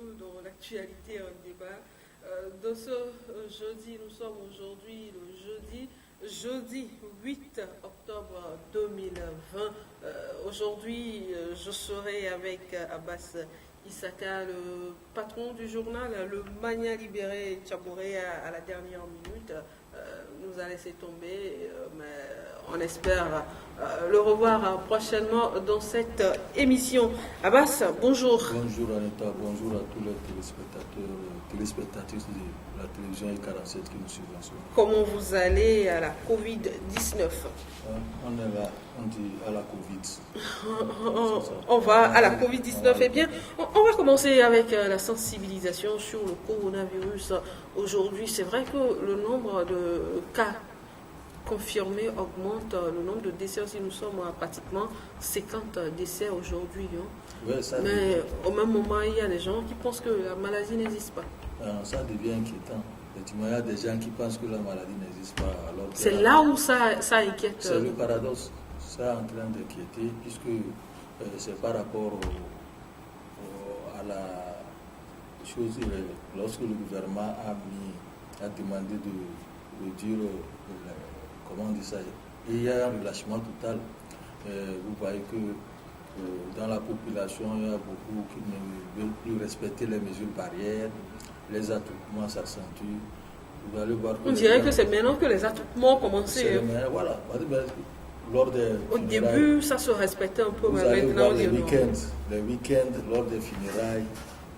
nous dans l'actualité en débat. Dans ce jeudi, nous sommes aujourd'hui le jeudi 8 octobre 2020. Aujourd'hui, je serai avec Abbas Issaka, le patron du journal, le Mania Libéré Tchabouré à la dernière minute. Nous a laissé tomber, mais on espère le revoir prochainement dans cette émission. Abbas, bonjour. Bonjour Anita, bonjour à tous les téléspectatrices de la télévision E47 qui nous suivent en ce moment. Comment vous allez à la Covid-19? On est là, on dit à la Covid. On va à la Covid-19. Eh bien, on va commencer avec la sensibilisation sur le coronavirus. Aujourd'hui, c'est vrai que le nombre de cas confirmés augmente, le nombre de décès aussi, nous sommes à pratiquement 50 décès aujourd'hui. Ouais, mais au même moment, il y a des gens qui pensent que la maladie n'existe pas. Ça devient inquiétant. Il y a des gens qui pensent que la maladie n'existe pas. C'est là où ça inquiète. C'est le paradoxe. Ça est en train d'inquiéter puisque c'est par rapport à la chose, lorsque le gouvernement a demandé de dire, comment on dit ça, il y a un relâchement total. Vous voyez que dans la population, il y a beaucoup qui ne veulent plus respecter les mesures barrières, les attroupements s'accentuent. Vous allez voir on dirait que c'est maintenant que les attroupements ont commencé. Voilà. Au début, ça se respectait un peu, mais maintenant, les week-ends, lors des funérailles,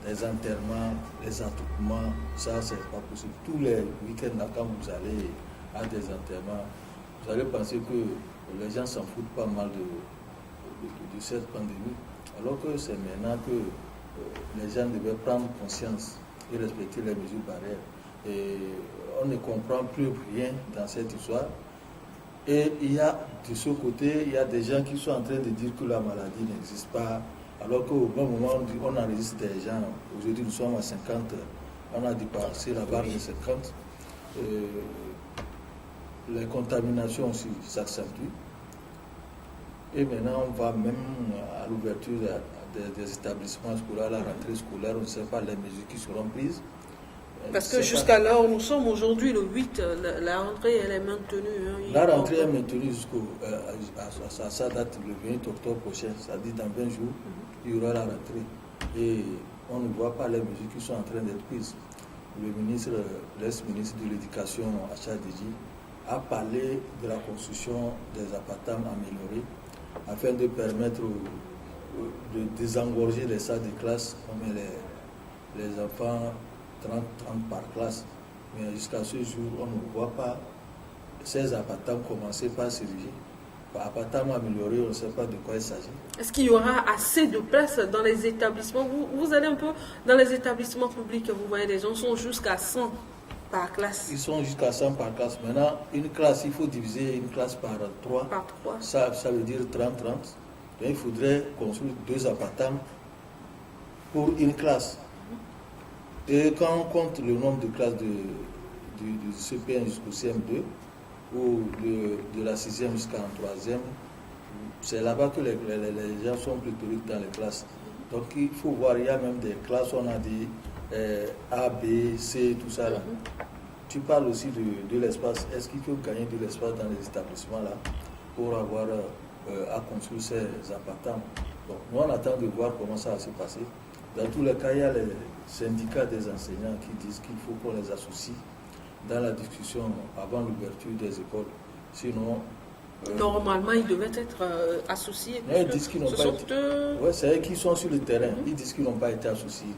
les enterrements, les attroupements, ça, c'est pas possible. Tous les week-ends, quand vous allez à des enterrements, vous allez penser que les gens s'en foutent pas mal de cette pandémie, alors que c'est maintenant que les gens devaient prendre conscience et respecter les mesures barrières. Et on ne comprend plus rien dans cette histoire. Et il y a de ce côté, il y a des gens qui sont en train de dire que la maladie n'existe pas, alors qu'au bon moment, on enregistre des gens. Aujourd'hui, nous sommes à 50, on a dépassé la barre de 50. Les contaminations aussi s'accentuent. Et maintenant, on va même à l'ouverture des établissements scolaires, à la rentrée scolaire, on ne sait pas les mesures qui seront prises. Parce que jusqu'à là où nous sommes aujourd'hui, le 8, la rentrée, elle est maintenue. La rentrée est maintenue jusqu'à sa date, le 20 octobre prochain, c'est-à-dire dans 20 jours, il y aura la rentrée. Et on ne voit pas les mesures qui sont en train d'être prises. Le ministre, l'ex-ministre de l'Éducation, Achadiji, a parlé de la construction des appartements améliorés afin de permettre de désengorger les salles de classe, comme les enfants 30 par classe. Mais jusqu'à ce jour, on ne voit pas ces appartements commencer par s'ériger. Appartements améliorés, on ne sait pas de quoi il s'agit. Est-ce qu'il y aura assez de place dans les établissements? Vous allez un peu dans les établissements publics, vous voyez, les gens sont jusqu'à 100 par classe. Ils sont jusqu'à 100 par classe. Maintenant, une classe, il faut diviser une classe par 3. Par 3. Ça veut dire 30-30. Donc, il faudrait construire 2 appartements pour une classe. Et quand on compte le nombre de classes du CP1 jusqu'au CM2, ou de la 6e jusqu'en 3e, c'est là-bas que les gens sont pléthoriques dans les classes. Donc il faut voir, il y a même des classes où on a dit A, B, C, tout ça là. Tu parles aussi de l'espace. Est-ce qu'il faut gagner de l'espace dans les établissements là pour avoir à construire ces appartements? Donc nous on attend de voir comment ça va se passer. Dans tous les cas, il y a les syndicats des enseignants qui disent qu'il faut qu'on les associe dans la discussion avant l'ouverture des écoles. Sinon... normalement, ils devaient être associés. Non, ils disent qu'ils n'ont pas été... Oui, c'est eux qui sont sur le terrain. Ils disent qu'ils n'ont pas été associés.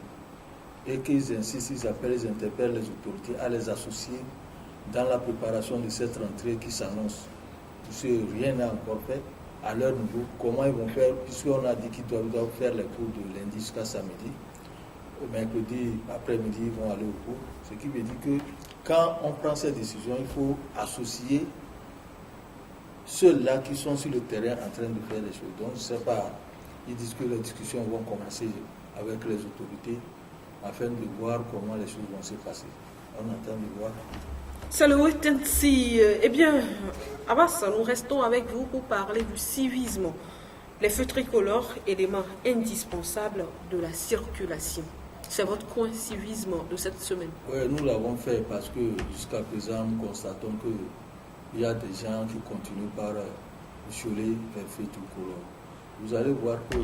Et qu'ils insistent, ils appellent, ils interpellent les autorités à les associer dans la préparation de cette rentrée qui s'annonce. Puisque rien n'est encore fait. À leur niveau, comment ils vont faire, puisqu'on a dit qu'ils doivent faire les cours de lundi jusqu'à samedi. Mercredi après-midi, ils vont aller au cours. Ce qui veut dire que quand on prend ces décisions, il faut associer ceux-là qui sont sur le terrain en train de faire les choses. Donc, je ne sais pas, ils disent que les discussions vont commencer avec les autorités afin de voir comment les choses vont se passer. On attend de voir. Salut, Tensi. Eh bien, Abbas, nous restons avec vous pour parler du civisme. Les feux tricolores, éléments indispensables de la circulation. C'est votre coin civisme de cette semaine. Oui, nous l'avons fait parce que jusqu'à présent, nous constatons qu'il y a des gens qui continuent par violer les feux tricolores. Vous allez voir que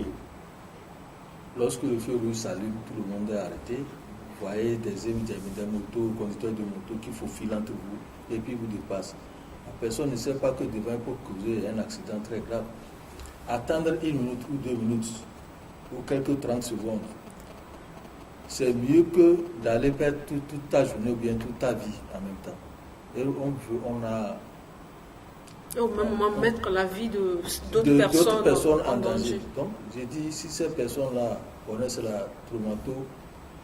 lorsque le feu rouge s'allume, tout le monde est arrêté. Vous voyez des motos, conducteurs de motos qui faufilent entre vous et puis vous dépassent. La personne ne sait pas que devant peut causer un accident très grave. Attendre 1 minute ou 2 minutes ou quelques 30 secondes, c'est mieux que d'aller perdre toute ta journée ou bien toute ta vie en même temps. Et Et au même moment, mettre la vie d'autres personnes en danger. Donc, j'ai dit, si ces personnes-là connaissent la traumato,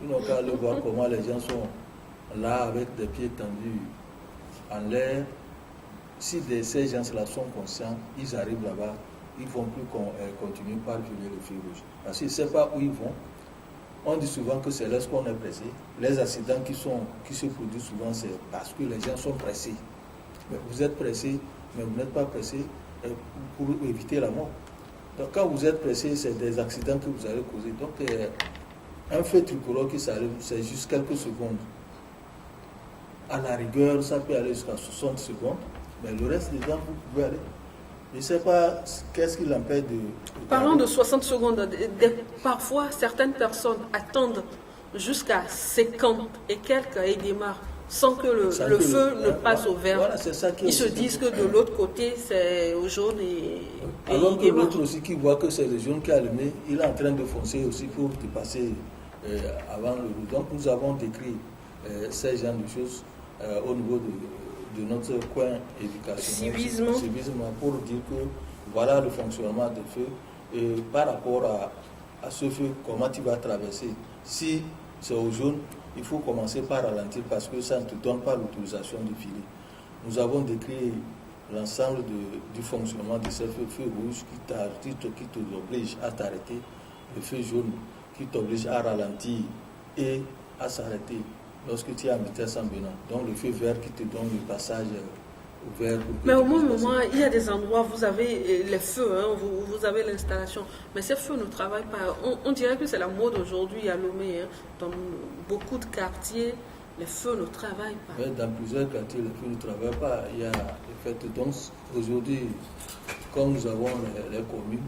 ils n'ont qu'à aller voir comment les gens sont là avec des pieds tendus en l'air. Si ces gens-là sont conscients, ils arrivent là-bas, ils ne vont plus continuer par violer le feu rouge. Parce qu'ils ne savent pas où ils vont. On dit souvent que c'est lorsqu'on est pressé. Les accidents qui se produisent souvent, c'est parce que les gens sont pressés. Mais vous êtes pressé, mais vous n'êtes pas pressé pour éviter la mort. Donc quand vous êtes pressé, c'est des accidents que vous allez causer. Donc un feu tricolore qui s'allume, c'est juste quelques secondes. À la rigueur, ça peut aller jusqu'à 60 secondes. Mais le reste des temps, vous pouvez aller. Je ne sais pas qu'est-ce qui l'empêche de... Parlons de 60 secondes. Parfois, certaines personnes attendent jusqu'à 50 et quelques et démarrent sans que le feu ne passe au vert. Voilà, c'est ça qui ils se disent que de l'autre côté, c'est au jaune et alors que l'autre aussi qui voit que c'est le jaune qui est allumé, il est en train de foncer aussi pour dépasser avant le rouge. Donc nous avons décrit ces genres de choses au niveau de notre coin éducationnel, civisme, pour dire que voilà le fonctionnement des feux et par rapport à ce feu, comment tu vas traverser. Si c'est au jaune, il faut commencer par ralentir parce que ça ne te donne pas l'autorisation de filer. Nous avons décrit l'ensemble du fonctionnement de ces feux rouges qui t'oblige à t'arrêter, le feu jaune qui t'oblige à ralentir et à s'arrêter lorsque tu es en vitesse en venant. Donc le feu vert qui te donne le passage ouvert. Mais au moment, il y a des endroits, vous avez les feux, hein, vous avez l'installation, mais ces feux ne travaillent pas. On dirait que c'est la mode aujourd'hui à Lomé, hein. Dans beaucoup de quartiers, les feux ne travaillent pas. Oui, dans plusieurs quartiers, les feux ne travaillent pas. Il y a le fait donc aujourd'hui, comme nous avons les communes,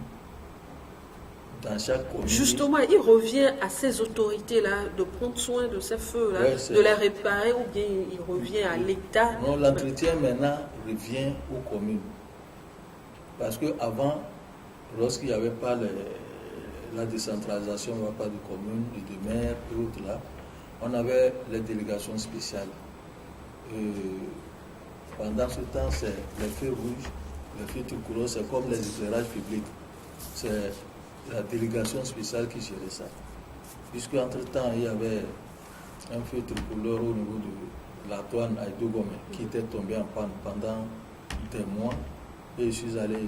dans chaque commune. Justement, il revient à ces autorités-là de prendre soin de ces feux-là, de les réparer, ou bien il revient à l'État. Non, l'entretien maintenant revient aux communes. Parce qu'avant, lorsqu'il n'y avait pas la décentralisation, il n'y avait pas de communes et de maires et autres là, on avait les délégations spéciales. Pendant ce temps, c'est les feux rouges, les feux tricolores, c'est comme les éclairages publics. C'est la délégation spéciale qui gérait ça. Puisque entre-temps, il y avait un feu tricolore au niveau de la douane à Idogome qui était tombé en panne pendant des mois. Et je suis allé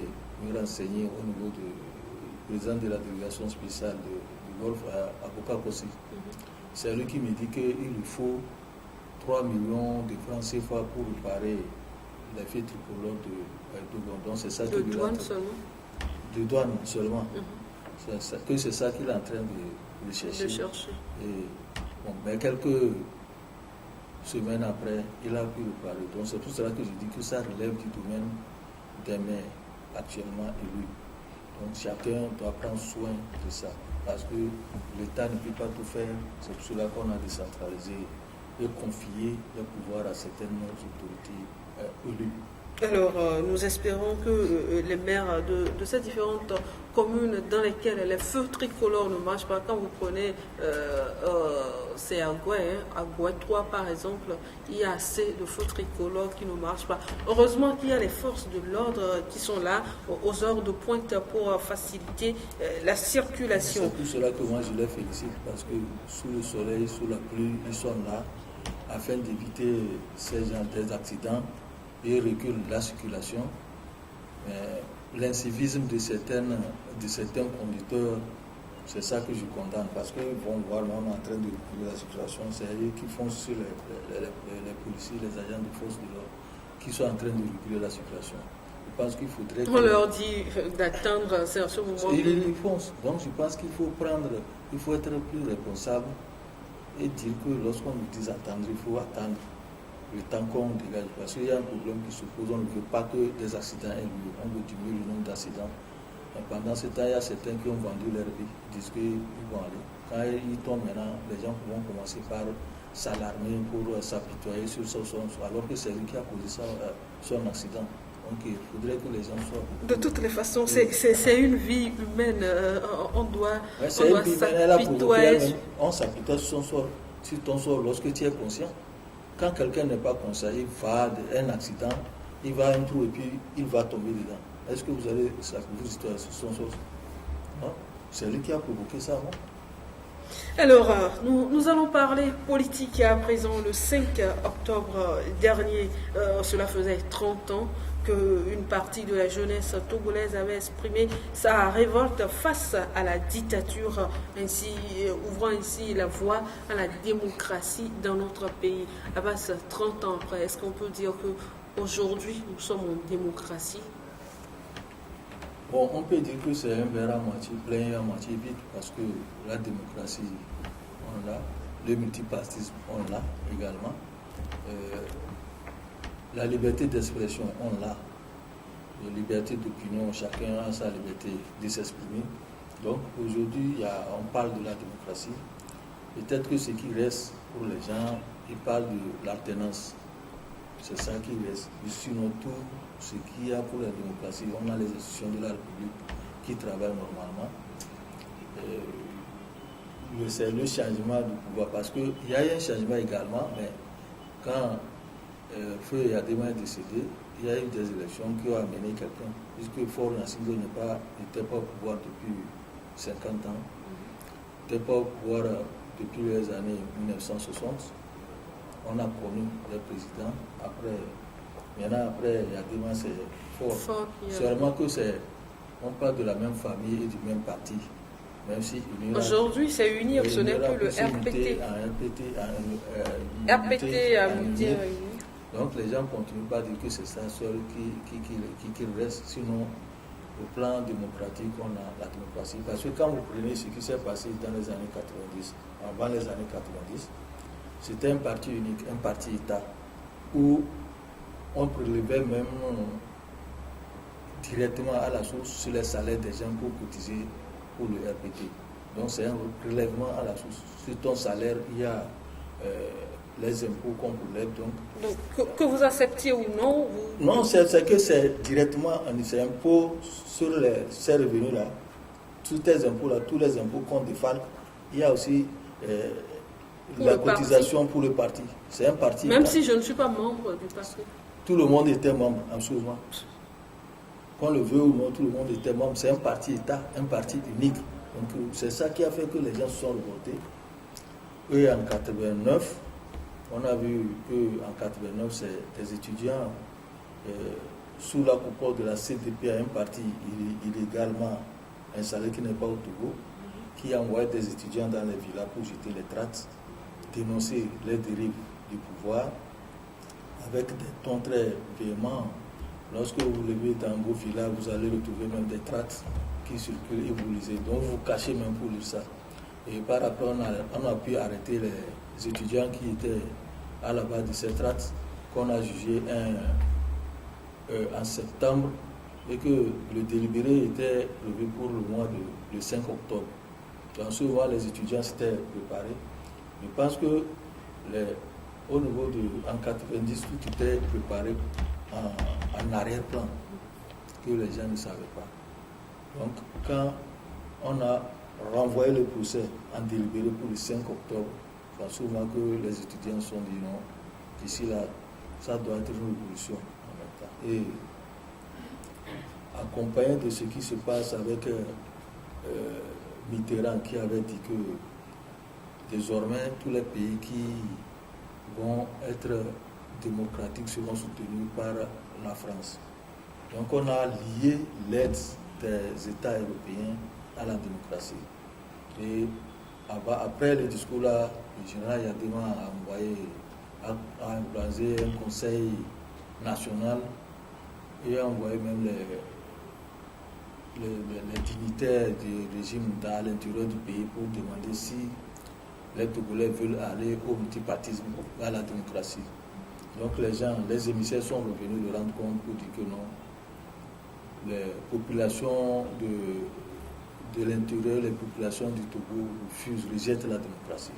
me renseigner au niveau du président de la délégation spéciale du Golfe à Bokakossi. C'est lui qui me dit qu'il lui faut 3 millions de francs CFA pour réparer les feux tricolores de Idogome. Donc c'est ça de douane seulement. De douane seulement. C'est ça qu'il est en train de chercher. Mais quelques semaines après, il a pu reparler. Donc c'est pour cela que je dis que ça relève du domaine des maires actuellement élus. Donc chacun doit prendre soin de ça. Parce que l'État ne peut pas tout faire. C'est pour cela qu'on a décentralisé et confié le pouvoir à certaines autorités élues. Alors, nous espérons que les maires de ces différentes communes dans lesquelles les feux tricolores ne marchent pas, quand vous prenez, c'est à Goué, à Goué 3 par exemple, il y a assez de feux tricolores qui ne marchent pas. Heureusement qu'il y a les forces de l'ordre qui sont là aux heures de pointe pour faciliter la circulation. C'est pour cela que moi je les félicite, parce que sous le soleil, sous la pluie, ils sont là afin d'éviter ces genres d'accidents et recule la circulation. L'incivisme de certains conducteurs, c'est ça que je condamne, parce qu'ils vont voir, on est en train de reculer la circulation, c'est eux qui font sur les policiers, les agents de force de l'ordre, qui sont en train de reculer la circulation. Je pense qu'il faudrait... On leur dit d'attendre, c'est à ce moment... Ils foncent. Donc je pense qu'il faut être plus responsable et dire que lorsqu'on nous dit attendre, il faut attendre le temps qu'on dégage. Parce qu'il y a un problème qui se pose, on ne veut pas que des accidents aient lieu, on veut diminuer le nombre d'accidents. Et pendant ce temps, il y a certains qui ont vendu leur vie, ils disent qu'ils vont aller. Quand ils tombent maintenant, les gens vont commencer par s'alarmer pour s'apitoyer sur son alors que c'est lui qui a causé son accident. Donc il faudrait que les gens soient... De toutes les façons, c'est une vie humaine. On doit s'apitoyer. On s'apitoie sur ton sort lorsque tu es conscient. Quand quelqu'un n'est pas conscient, il va un accident, il va à un trou et puis il va tomber dedans. Est-ce que vous allez vous histoire sur son sort? C'est lui qui a provoqué ça, non? Alors, nous allons parler politique à présent. Le 5 octobre dernier, cela faisait 30 ans qu'une partie de la jeunesse togolaise avait exprimé sa révolte face à la dictature, ouvrant ainsi la voie à la démocratie dans notre pays. Abbas, 30 ans après, est-ce qu'on peut dire qu'aujourd'hui, nous sommes en démocratie? Bon, on peut dire que c'est un verre à moitié plein et à moitié vide, parce que la démocratie, on l'a, le multipartisme, on l'a également. La liberté d'expression, on l'a. La liberté d'opinion, chacun a sa liberté de s'exprimer. Donc aujourd'hui, on parle de la démocratie. Peut-être que ce qui reste pour les gens, ils parlent de l'alternance. C'est ça qui reste. Sinon, tout ce qu'il y a pour la démocratie, on a les institutions de la République qui travaillent normalement. C'est le changement du pouvoir, parce qu'il y a eu un changement également, mais quand Feu Yadema est décédé, il y a eu des élections qui ont amené quelqu'un, puisque Faure Gnassingbé n'était pas au pouvoir depuis 50 ans, n'était pas au pouvoir depuis les années 1960. On a connu les présidents. Maintenant après Yadema, c'est Faure. Seulement que on parle de la même famille et du même parti. Même si aujourd'hui, c'est unir, ce n'est plus le RPT. RPT à Midi. Donc les gens ne continuent pas à dire que c'est ça seul qui reste. Sinon, au plan démocratique, on a la démocratie. Parce que quand vous prenez ce qui s'est passé dans les années 90, avant les années 90, c'était un parti unique, un parti État, où on prélevait même directement à la source sur les salaires des gens pour cotiser pour le RPT. Donc c'est un prélèvement à la source. Sur ton salaire, il y a les impôts qu'on prélève. Donc que vous acceptiez ou non Non, c'est que c'est directement un impôt sur ces revenus-là. Tous tes impôts-là, tous les impôts qu'on défalque, il y a aussi la cotisation pour le parti. C'est un parti. Même si je ne suis pas membre du parti. Tout le monde était membre, absolument. Qu'on le veut ou non, tout le monde était membre. C'est un parti État, un parti unique. Donc c'est ça qui a fait que les gens se sont revoltés. Et en 89, on a vu qu'en 89, c'est des étudiants sous la coupole de la CDP, un parti illégalement installé qui n'est pas au Togo, qui envoyait des étudiants dans les villas pour jeter les tracts, dénoncer les dérives du pouvoir, avec des tons très véhéments. Lorsque vous levez dans vos villas, vous allez retrouver même des tracts qui circulent et vous lisez. Donc vous cachez même pour lire ça. Et par après, on a pu arrêter les étudiants qui étaient à la base de ces tracts, qu'on a jugé en septembre, et que le délibéré était prévu pour le mois de 5 octobre. Dans ce mois, les étudiants s'étaient préparés. Je pense que au niveau en 90, tout était préparé en arrière-plan, que les gens ne savaient pas. Donc, quand on a renvoyé le procès en délibéré pour le 5 octobre, il faut souvent que les étudiants se sont dit non, d'ici là, ça doit être une révolution en même temps. Et accompagné de ce qui se passe avec Mitterrand qui avait dit que désormais tous les pays qui vont être démocratiques seront soutenus par la France. Donc on a lié l'aide des États européens à la démocratie. Et après le discours là, le général Yadema a organisé un conseil national et a envoyé même les dignitaires du régime à l'intérieur du pays pour demander si les Togolais veulent aller au multipartisme, à la démocratie. Donc les émissaires sont revenus de rendre compte pour dire que non, les populations de l'intérieur, les populations du Togo refusent, rejettent la démocratie.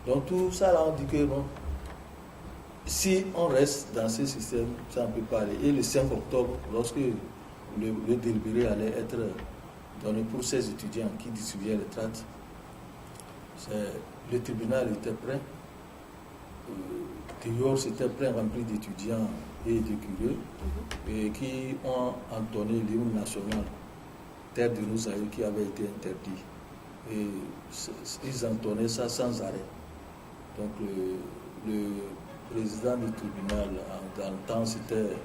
Donc tout ça, là, on dit que non, si on reste dans ce système, ça ne peut pas aller. Et le 5 octobre, lorsque le délibéré allait être donné pour ces étudiants qui distribuaient les tracts, le tribunal était prêt. Dehors, c'était plein rempli d'étudiants et de curieux et qui ont entonné l'hymne national, Terre de nos aïeux, qui avait été interdit. Et ils entonnaient ça sans arrêt. Donc le président du tribunal, dans le temps, c'était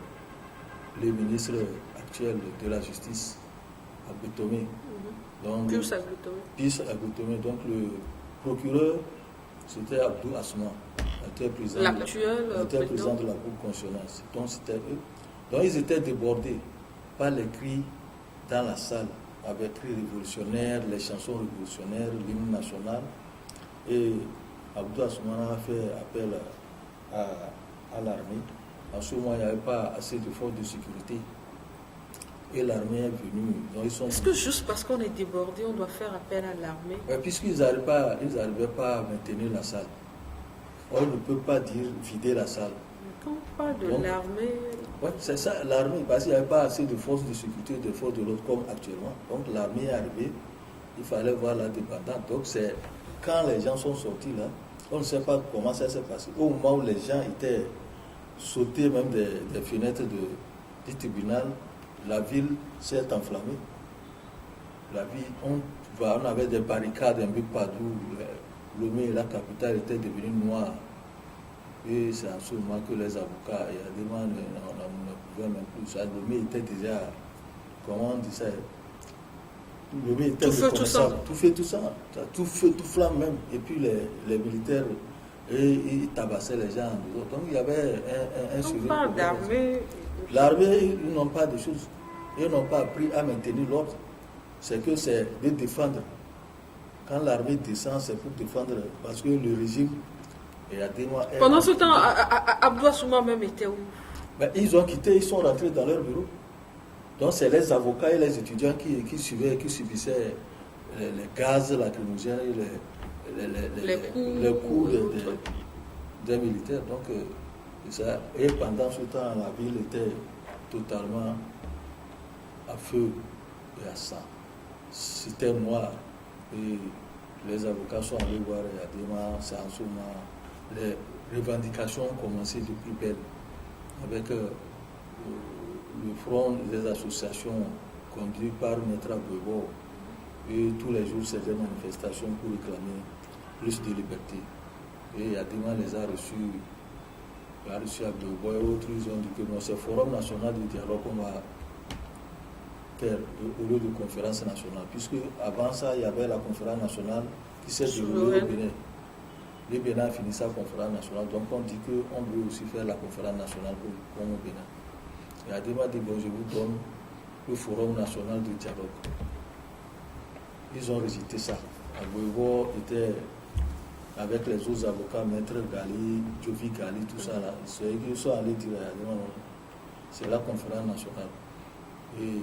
le ministre actuel de la Justice, Aboutomé. Pius Aboutomé. Donc le procureur, c'était Abdou Asma. Était président de la Cour constitutionnelle. Donc c'était eux. Donc ils étaient débordés par les cris dans la salle, avec cris révolutionnaires, les chansons révolutionnaires, l'hymne national. Et Abdou Asma a fait appel à l'armée. En ce moment, il n'y avait pas assez de forces de sécurité. Et l'armée est venue. Est-ce que juste parce qu'on est débordé, on doit faire appel à l'armée? Puisqu'ils n'arrivaient pas à maintenir la salle. On ne peut pas dire vider la salle. Quand on parle de l'armée... Oui, c'est ça, l'armée, parce qu'il n'y avait pas assez de forces de sécurité, de forces de l'autre comme actuellement. Donc l'armée est arrivée, il fallait voir la dépendance. Donc c'est quand les gens sont sortis là, on ne sait pas comment ça s'est passé. Au moment où les gens étaient sautés même des fenêtres du tribunal, la ville s'est enflammée. La ville, on avait des barricades un peu partout. Lomé, la capitale, était devenue noire. Et c'est en ce moment que les avocats, il y a des gens, on ne pouvait même plus. Ça, Lomé était déjà, comment on dit ça? Lomé était reconnaissable. Tout fait, tout ça. Tout feu, tout flamme même. Et puis les militaires, ils tabassaient les gens. Donc il y avait un sujet. On parle d'armée. L'armée, ils n'ont pas de choses. Ils n'ont pas appris à maintenir l'ordre. C'est que c'est de défendre. Quand l'armée descend, c'est pour défendre, parce que le régime, il y a des mois... Pendant ce temps, Abdou Assouma même était où? Ils ont quitté, ils sont rentrés dans leur bureau. Donc c'est les avocats et les étudiants qui subissaient les gaz lacrymogènes et les coups des militaires. Donc, et pendant ce temps, la ville était totalement à feu et à sang. C'était noir. Et les avocats sont allés voir Yadema, Sansoma. Les revendications ont commencé de plus belle avec le front des associations conduit par Maître Abouebo. Et tous les jours, c'est des manifestations pour réclamer plus de liberté. Et Yadema les a reçus, Abouebo et autres. Ils ont dit que c'est le Forum national du dialogue qu'on va faire au lieu de conférence nationale, puisque avant ça, il y avait la conférence nationale qui s'est déroulée au Bénin. Le Bénin a fini sa conférence nationale, donc on dit qu'on veut aussi faire la conférence nationale comme au Bénin. Et Adema dit, bon, je vous donne le Forum national du dialogue. Ils ont rejeté ça. Abouebo était avec les autres avocats, Maître Gali, Jovi Gali, tout ça là. Ils sont allés dire à Adema, c'est la conférence nationale. Et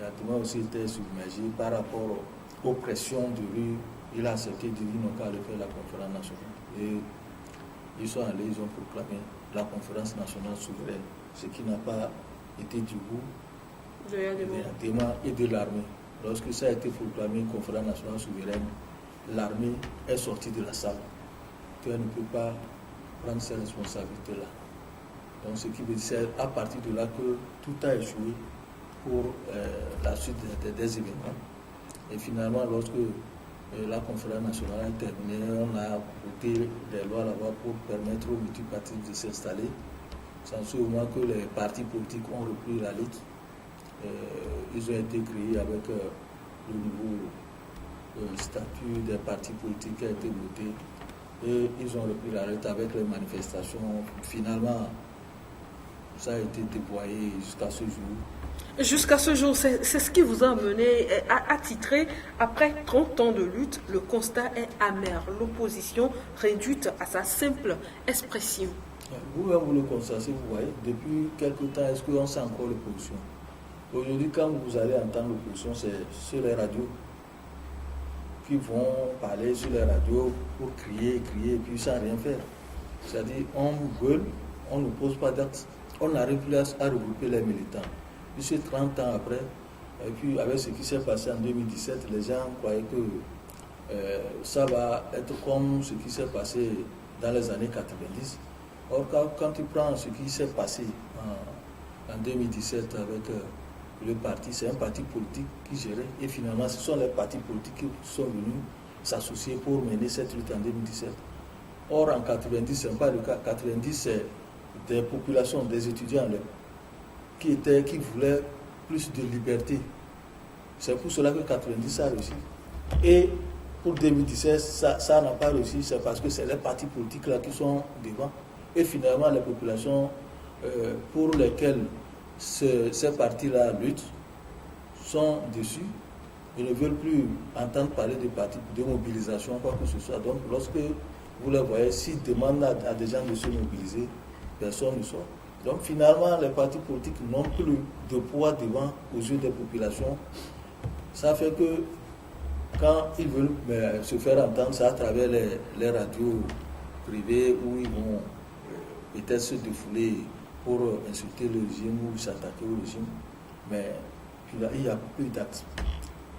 Adema aussi était submergé par rapport aux pressions de rue. Il a accepté de dire non qu'à aller faire la conférence nationale. Et ils sont allés, ils ont proclamé la conférence nationale souveraine, ce qui n'a pas été du goût de Adema et de l'armée. Lorsque ça a été proclamé conférence nationale souveraine, l'armée est sortie de la salle. Elle ne peut pas prendre ses responsabilités-là. Donc ce qui veut dire, c'est à partir de là que tout a échoué pour la suite des événements. Et finalement, lorsque la conférence nationale a terminé, on a voté des lois là-bas pour permettre aux multipartistes de s'installer. C'est en ce moment que les partis politiques ont repris la lutte. Ils ont été créés avec le nouveau statut des partis politiques qui a été voté. Et ils ont repris la lutte avec les manifestations. Finalement, ça a été déployé jusqu'à ce jour. Jusqu'à ce jour, c'est ce qui vous a amené à titrer. Après 30 ans de lutte, le constat est amer. L'opposition réduite à sa simple expression. Vous-même, vous le constatez, vous voyez, depuis quelque temps, est-ce qu'on sent encore l'opposition? Aujourd'hui, quand vous allez entendre l'opposition, c'est sur les radios qui vont parler sur les radios pour crier, et puis sans rien faire. C'est-à-dire, on gueule, on ne pose pas d'actes, on n'arrive plus à regrouper les militants. Puis 30 ans après, et puis avec ce qui s'est passé en 2017, les gens croyaient que ça va être comme ce qui s'est passé dans les années 90. Or, quand tu prends ce qui s'est passé en 2017 avec le parti, c'est un parti politique qui gérait, et finalement, ce sont les partis politiques qui sont venus s'associer pour mener cette lutte en 2017. Or, en 90, ce n'est pas le cas. 90, c'est des populations, des étudiants qui voulaient plus de liberté. C'est pour cela que 90 a réussi. Et pour 2017, ça n'a pas réussi, c'est parce que c'est les partis politiques là qui sont devant. Et finalement, les populations pour lesquelles ces partis-là luttent sont déçus. Ils ne veulent plus entendre parler de partis de mobilisation, quoi que ce soit. Donc, lorsque vous les voyez, s'ils demandent à des gens de se mobiliser, personne ne sort. Donc finalement, les partis politiques n'ont plus de poids devant aux yeux des populations. Ça fait que quand ils veulent se faire entendre, c'est à travers les radios privées où ils vont peut-être se défouler pour insulter le régime ou s'attaquer au régime. Mais il n'y a plus d'actes.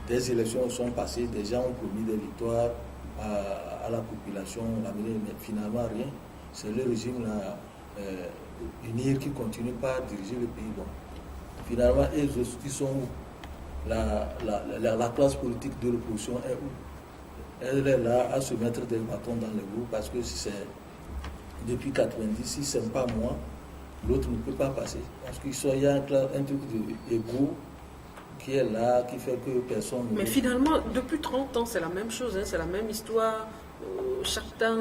Des élections sont passées, des gens ont promis des victoires à la population, mais finalement rien. C'est le régime là. Unir qui continue pas à diriger le pays. Bon. Finalement, ils sont où? La classe politique de l'opposition est où? Elle est là à se mettre des bâtons dans les roues parce que si c'est depuis 90, si ce n'est pas moi, l'autre ne peut pas passer. Parce qu'il y a un truc d'égo qui est là, qui fait que personne... Mais finalement, depuis 30 ans, c'est la même chose, hein, c'est la même histoire. Chaque temps,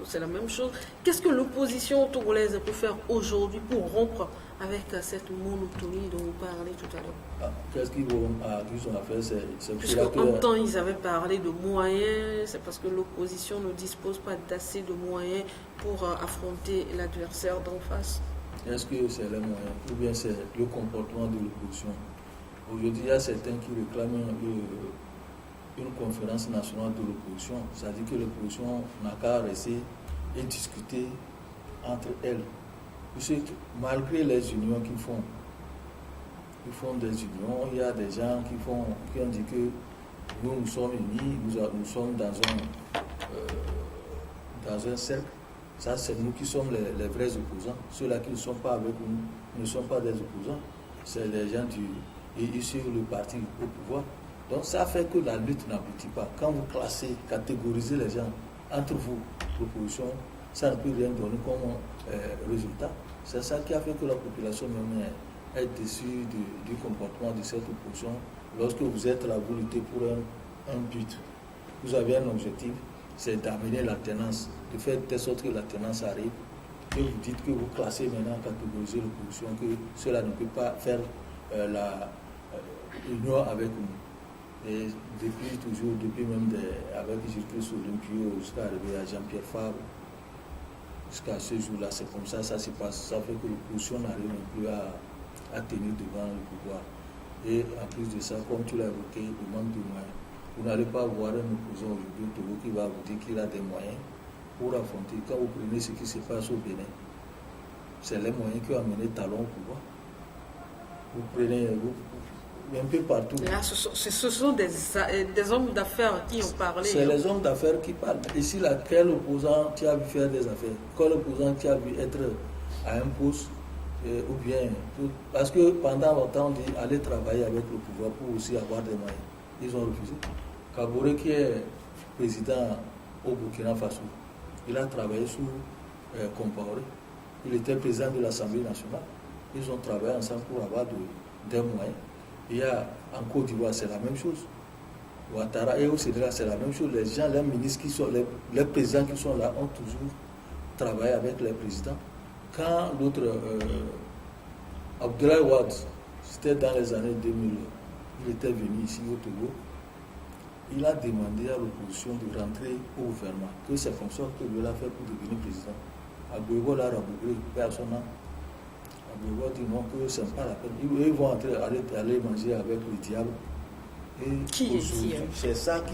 c'est la même chose. Qu'est-ce que l'opposition togolaise peut faire aujourd'hui pour rompre avec cette monotonie dont vous parlez tout à l'heure? Qu'est-ce qu'ils ont à faire? C'est Puisqu'en temps, ils avaient parlé de moyens, c'est parce que l'opposition ne dispose pas d'assez de moyens pour affronter l'adversaire d'en face. Est-ce que c'est les moyens ou bien c'est le comportement de l'opposition? Aujourd'hui, il y a certains qui réclament une conférence nationale de l'opposition. C'est-à-dire que l'opposition n'a qu'à rester et discuter entre elles. Puisque malgré les unions qu'ils font, ils font des unions, il y a des gens qui ont dit que nous sommes unis, nous sommes dans un cercle. Ça, c'est nous qui sommes les vrais opposants. Ceux-là qui ne sont pas avec nous ne sont pas des opposants. C'est les gens issus du parti au pouvoir. Donc ça fait que la lutte n'aboutit pas. Quand vous classez, catégorisez les gens entre vous, l'opposition, ça ne peut rien donner comme résultat. C'est ça qui a fait que la population même est déçue du comportement de cette opposition. Lorsque vous êtes là, vous luttez pour un but. Vous avez un objectif, c'est d'amener l'alternance, de faire de sorte que l'alternance arrive. Et vous dites que vous classez maintenant, catégoriser l'opposition, que cela ne peut pas faire l'union avec nous. Et depuis même avec Gilles Olympio jusqu'à arriver à Jean-Pierre Fabre, jusqu'à ce jour-là, c'est comme ça se passe. Ça fait que l'opposition n'arrive plus à tenir devant le pouvoir. Et en plus de ça, comme tu l'as évoqué, le manque de moyens. Vous n'allez pas voir un opposant aujourd'hui au Togo qui va vous dire qu'il a des moyens pour affronter. Quand vous prenez ce qui se passe au Bénin, c'est les moyens qui ont amené Talon au pouvoir. Vous prenez un peu partout. Là, ce sont des hommes d'affaires qui ont parlé. C'est les hommes d'affaires qui parlent. Ici, là, quel opposant tu as vu faire des affaires? Quel opposant tu as vu être à un poste ou bien... Parce que pendant longtemps, on dit aller travailler avec le pouvoir pour aussi avoir des moyens. Ils ont refusé. Kaboré, qui est président au Burkina Faso, il a travaillé sous Compaoré. Il était président de l'Assemblée nationale. Ils ont travaillé ensemble pour avoir des moyens. Il y a en Côte d'Ivoire, c'est la même chose. Ouattara et au Sénégal, c'est la même chose. Les gens, les ministres qui sont, les présidents qui sont là ont toujours travaillé avec les présidents. Quand l'autre Abdoulaye Wade, c'était dans les années 2000, il était venu ici au Togo. Il a demandé à l'opposition de rentrer au gouvernement, que c'est comme ça que lui l'a fait pour devenir président. Agboebo l'a rabougré, personne n'a. Agboebo dit non, que ce n'est pas la peine. Ils vont aller manger avec le diable. Et qui est c'est ça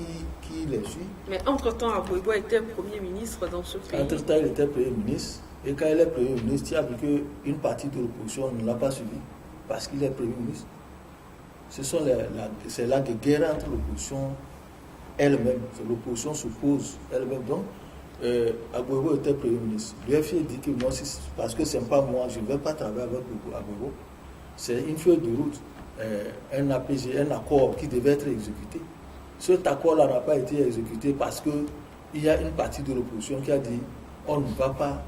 qui les suit. Mais entre-temps, Agboebo était Premier ministre dans ce pays. Entre-temps, il était Premier ministre. Et quand il est Premier ministre, il y a vu qu'une partie de l'opposition ne l'a pas suivi parce qu'il est Premier ministre. C'est là de guerre entre l'opposition elle-même. L'opposition s'oppose elle-même. Donc, Agboebo était Premier ministre. L'UFI dit que moi, parce que ce n'est pas moi, je ne vais pas travailler avec Agboebo. C'est une feuille de route, un APG, un accord qui devait être exécuté. Cet accord-là n'a pas été exécuté parce qu'il y a une partie de l'opposition qui a dit on ne va pas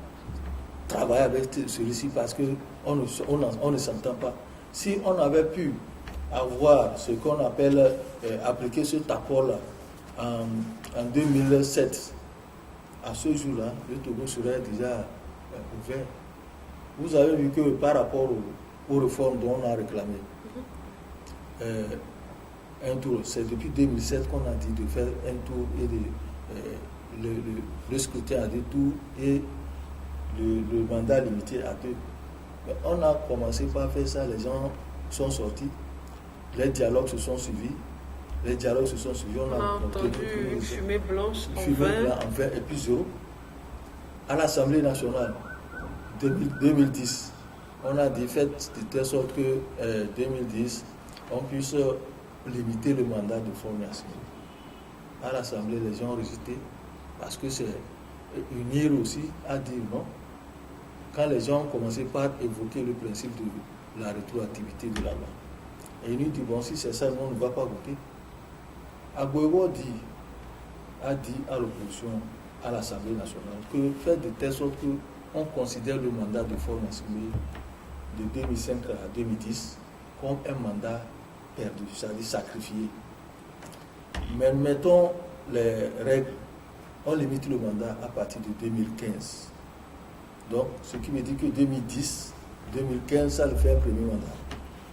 travailler avec celui-ci parce qu'on ne s'entend pas. Si on avait pu avoir ce qu'on appelle appliquer cet accord-là en 2007, à ce jour-là, le Togo serait déjà ouvert. Vous avez vu que par rapport aux réformes dont on a réclamé, un tour, c'est depuis 2007 qu'on a dit de faire un tour et le scrutin à 2 tours et le mandat limité à 2. Mais on a commencé par faire ça, les gens sont sortis, les dialogues se sont suivis. On a entendu fumée blanche en vert et puis zéro. À l'Assemblée nationale, 2010, on a dit fait de telle sorte que 2010, on puisse limiter le mandat de formation. À l'Assemblée, les gens ont rejeté parce que c'est unir aussi à dire non. Quand les gens ont commencé par évoquer le principe de la rétroactivité de la loi. Et ils nous disent, bon, si c'est ça, on ne va pas voter. Agboebo a dit à l'opposition, à l'Assemblée nationale, que faire de telle sorte qu'on considère le mandat de formation de 2005 à 2010 comme un mandat perdu, c'est-à-dire sacrifié. Mais mettons les règles, on limite le mandat à partir de 2015. Donc, ce qui veut dire que 2010, 2015, ça le fait un premier mandat.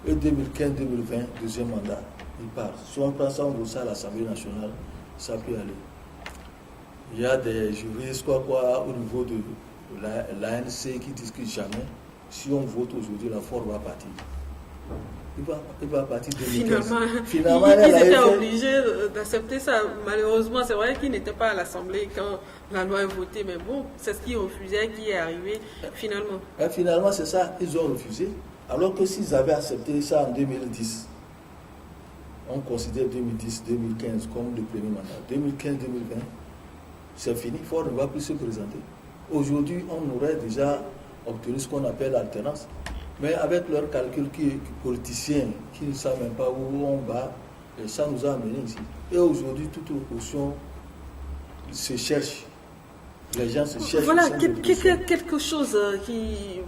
Et 2015-2020, deuxième mandat, il part. Si on prend ça, on vote ça à l'Assemblée nationale, ça peut aller. Il y a des juristes, au niveau de l'ANC qui disent que jamais, si on vote aujourd'hui, la force va partir. Il va partir 2015. Finalement ils étaient obligés d'accepter ça. Malheureusement, c'est vrai qu'ils n'étaient pas à l'Assemblée quand la loi est votée, mais bon, c'est ce qu'ils refusaient qui est arrivé finalement. Et finalement, c'est ça, ils ont refusé. Alors que s'ils avaient accepté ça en 2010, on considère 2010-2015 comme le premier mandat. 2015-2020, c'est fini, Ford ne va plus se présenter. Aujourd'hui, on aurait déjà obtenu ce qu'on appelle l'alternance. Mais avec leurs calculs politiciens qui ne savent même pas où on va, ça nous a amenés ici. Et aujourd'hui, toute l'opposition se cherche. Les gens se cherchent. Voilà, quelque chose qui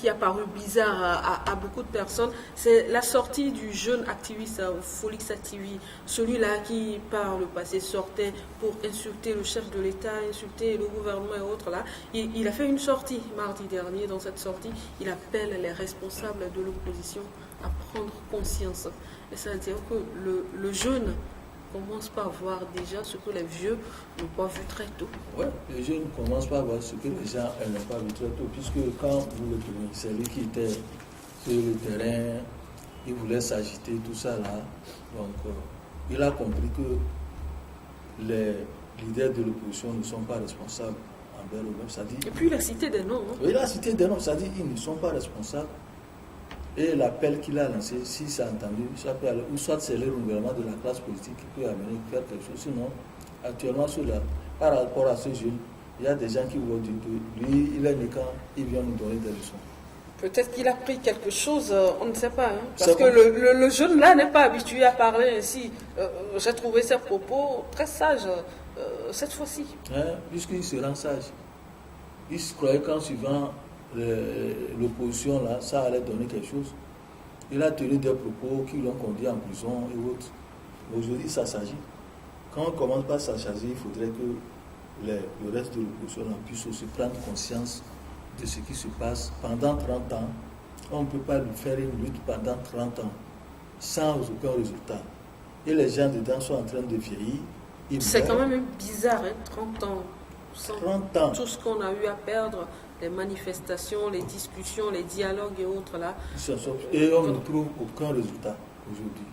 a paru bizarre à beaucoup de personnes, c'est la sortie du jeune activiste Félix Ativi, celui-là qui par le passé sortait pour insulter le chef de l'État, insulter le gouvernement et autres là. Il a fait une sortie mardi dernier. Dans cette sortie, il appelle les responsables de l'opposition à prendre conscience. Et c'est-à-dire que le jeune commence par voir déjà ce que les vieux n'ont pas vu très tôt. Oui, les jeunes commencent par voir ce que les gens n'ont pas vu très tôt, puisque quand vous le prenez, c'est lui qui était sur le terrain, il voulait s'agiter, tout ça là. Donc, il a compris que les leaders de l'opposition ne sont pas responsables envers eux-mêmes. Et puis il a cité des noms. Hein? Oui, il a cité des noms, c'est-à-dire qu'ils ne sont pas responsables. Et l'appel qu'il a lancé, si c'est entendu, ça peut aller, ou soit c'est le renouvellement de la classe politique qui peut amener à faire quelque chose. Sinon, actuellement, par rapport à ce jeune, il y a des gens qui vont dire que lui, il est né quand il vient nous donner des leçons. Peut-être qu'il a pris quelque chose, on ne sait pas. Hein, parce que le jeune là n'est pas habitué à parler ainsi. J'ai trouvé ses propos très sages cette fois-ci. Hein, puisqu'il se rend sage. Il se croyait qu'en suivant l'opposition là, ça allait donner quelque chose. Il a tenu des propos qui l'ont conduit en prison et autres. Aujourd'hui, ça s'agit. Quand on commence par s'agir, il faudrait que le reste de l'opposition puisse aussi prendre conscience de ce qui se passe pendant 30 ans on ne peut pas faire une lutte pendant 30 ans sans aucun résultat. Et les gens dedans sont en train de vieillir. C'est quand même bizarre, hein, 30 ans. 30 ans. Tout ce qu'on a eu à perdre, les manifestations, les discussions, les dialogues et autres là. Et on ne trouve aucun résultat aujourd'hui.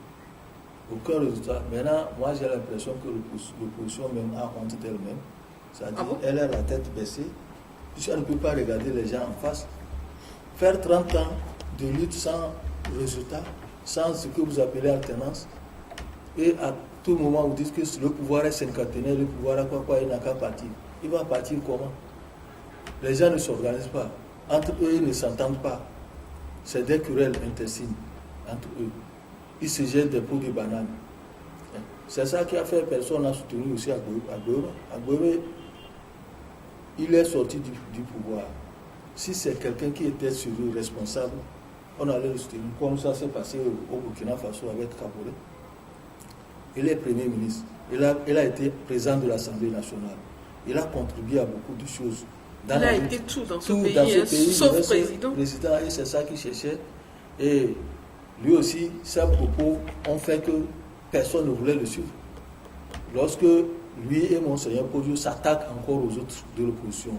Aucun résultat. Maintenant, moi j'ai l'impression que l'opposition même a honte d'elle-même. C'est-à-dire elle a la tête baissée, puisqu'elle ne peut pas regarder les gens en face. Faire 30 ans de lutte sans résultat, sans ce que vous appelez alternance, et à tout moment vous dites que le pouvoir est cinquantenaire, le pouvoir a quoi, il n'a qu'à partir. Il va partir comment? Les gens ne s'organisent pas. Entre eux, ils ne s'entendent pas. C'est des querelles intestines entre eux. Ils se jettent des pots de bananes. C'est ça qui a fait personne n'a soutenu aussi Agbero. Agbero, il est sorti du pouvoir. Si c'est quelqu'un qui était sur lui responsable, on allait le soutenir. Comme ça s'est passé au Burkina Faso avec Kaboré. Il est Premier ministre. Il a été président de l'Assemblée nationale. Il a contribué à beaucoup de choses. Il a été tout dans ce pays, sauf président. Et c'est ça qu'il cherchait. Et lui aussi, ses propos ont fait que personne ne voulait le suivre. Lorsque lui et Monseigneur Podio s'attaquent encore aux autres de l'opposition,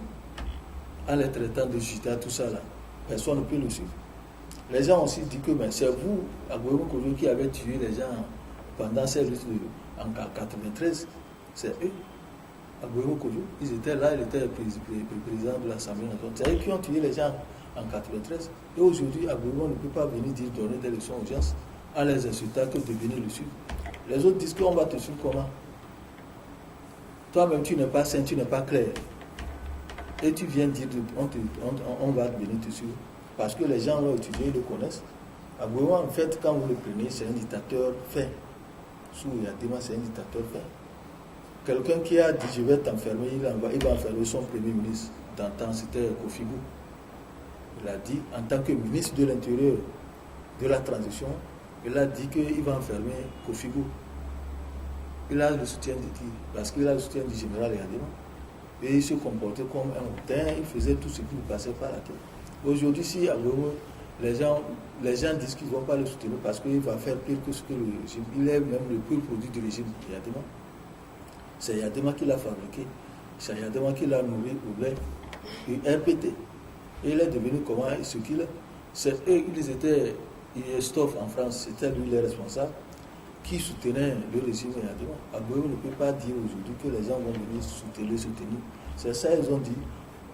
en les traitant de gita, tout ça là, personne ne peut le suivre. Les gens ont aussi dit que c'est vous, Agbero Kojo, qui avez tué les gens pendant ces luttes en 1993. C'est eux. Agbero Kojo, ils étaient là, ils étaient président de l'Assemblée nationale. C'est eux qui ont tué les gens en 1993. Et aujourd'hui, Agbero ne peut pas venir donner des leçons aux gens en les insultant que de venir le suivre. Les autres disent qu'on va te suivre comment? Toi-même, tu n'es pas saint, tu n'es pas clair. Et tu viens dire on va venir te suivre. Parce que les gens l'ont étudié, ils le connaissent. Agbero, en fait, quand vous le prenez, c'est un dictateur fin. Sous Yadema, c'est un dictateur fin. Quelqu'un qui a dit je vais t'enfermer, il va enfermer son premier ministre. D'antan, c'était Kofigou. Il a dit, en tant que ministre de l'Intérieur de la transition, il a dit qu'il va enfermer Kofigou. Il a le soutien de qui? Parce qu'il a le soutien du général Yadema. Et il se comportait comme un hautain, il faisait tout ce qui lui passait par la tête. Aujourd'hui, si les gens disent qu'ils ne vont pas le soutenir parce qu'il va faire pire que ce que le régime. Il est même le pur produit du régime Yadema. C'est Yadema qui l'a fabriqué. C'est Yadema qui l'a nourri au blé. Et RPT. Et il est devenu comment ce qu'il est. C'est eux, ils étaient Stoff en France, c'était lui les responsables qui soutenaient le régime Yadema. Agbero ne peut pas dire aujourd'hui que les gens vont venir le soutenir. C'est ça, ils ont dit.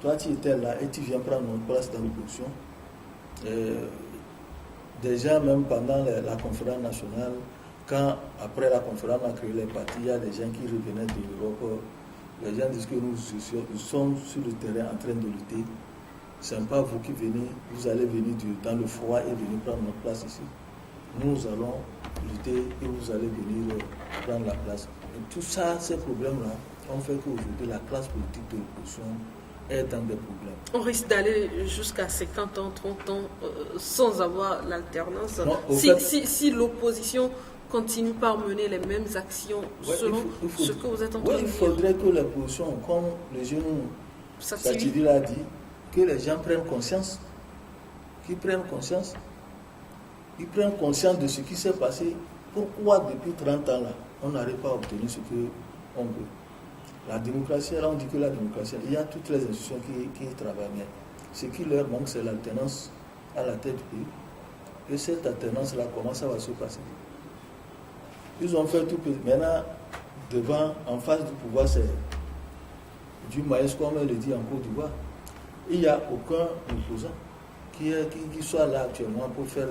Toi, tu étais là et tu viens prendre notre place dans l'opposition. Déjà, même pendant la conférence nationale, quand après la conférence on a créé les partis, il y a des gens qui revenaient de l'Europe. Les gens disent que nous sommes sur le terrain en train de lutter. Ce n'est pas vous qui venez, vous allez venir dans le froid et venir prendre notre place ici. Nous allons lutter et vous allez venir prendre la place. Et tout ça, ces problèmes-là, ont fait qu'aujourd'hui, la classe politique de l'opposition est dans des problèmes. On risque d'aller jusqu'à 50 ans, 30 ans sans avoir l'alternance. Si l'opposition continue par mener les mêmes actions selon ce que vous êtes en train de dire. Il faudrait que l'opposition, comme le jeune Satidi l'a dit, que les gens prennent conscience. Qu'ils prennent conscience. Ils prennent conscience de ce qui s'est passé. Pourquoi depuis 30 ans là, on n'arrive pas à obtenir ce qu'on veut? La démocratie, là on dit que la démocratie, il y a toutes les institutions qui travaillent bien. Ce qui leur manque, c'est l'alternance à la tête du pays. Et cette alternance-là, comment ça va se passer? Ils ont fait tout. Maintenant, devant, en face du pouvoir, c'est du maïs, comme on le dit en Côte d'Ivoire. Il n'y a aucun opposant qui soit là actuellement pour faire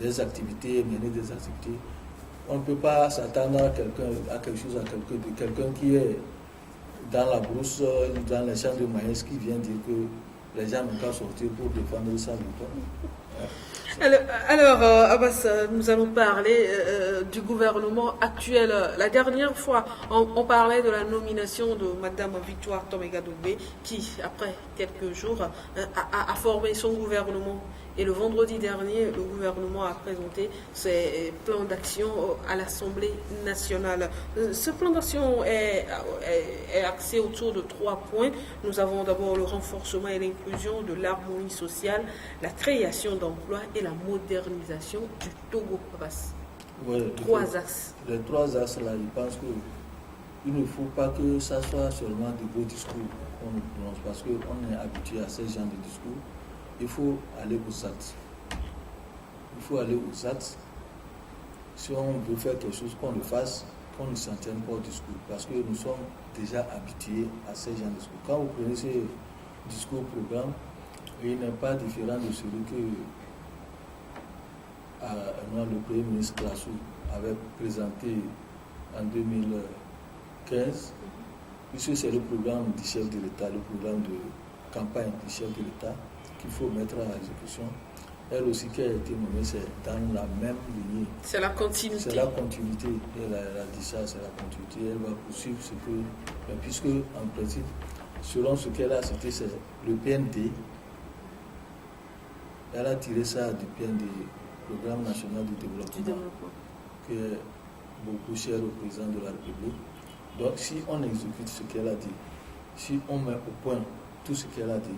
des activités, mener des activités. On ne peut pas s'attendre à quelque chose, à quelqu'un qui est dans la brousse, dans les champs de maïs, qui vient dire que les gens n'ont qu'à sortir pour défendre sa victoire. Abbas, nous allons parler du gouvernement actuel. La dernière fois, on parlait de la nomination de Madame Victoire Toméga-Dogbé, qui, après quelques jours, a formé son gouvernement. Et le vendredi dernier, le gouvernement a présenté ses plans d'action à l'Assemblée nationale. Ce plan d'action est axé autour de 3 points. Nous avons d'abord le renforcement et l'inclusion de l'harmonie sociale, la création d'emplois et la modernisation du Togo. Ouais, 3 axes. Les 3 axes là, je pense qu'il ne faut pas que ça soit seulement de beaux discours qu'on nous prononce, parce qu'on est habitué à ce genre de discours. Il faut aller aux actes. Il faut aller aux actes. Si on veut faire quelque chose, qu'on le fasse, qu'on ne s'en tienne pas au discours. Parce que nous sommes déjà habitués à ce genre de discours. Quand vous prenez ce discours-programme, il n'est pas différent de celui que le Premier ministre Klassou avait présenté en 2015, puisque c'est le programme du chef de l'État, le programme de campagne du chef de l'État qu'il faut mettre à l'exécution. Elle aussi qui a été nommée, c'est dans la même lignée. C'est la continuité. C'est la continuité. Elle a dit ça, c'est la continuité. Elle va poursuivre ce que... Puisque, en principe, selon ce qu'elle a cité, c'est le PND. Elle a tiré ça du PND, Programme national du développement, qui est beaucoup cher au président de la République. Donc, si on exécute ce qu'elle a dit, si on met au point tout ce qu'elle a dit,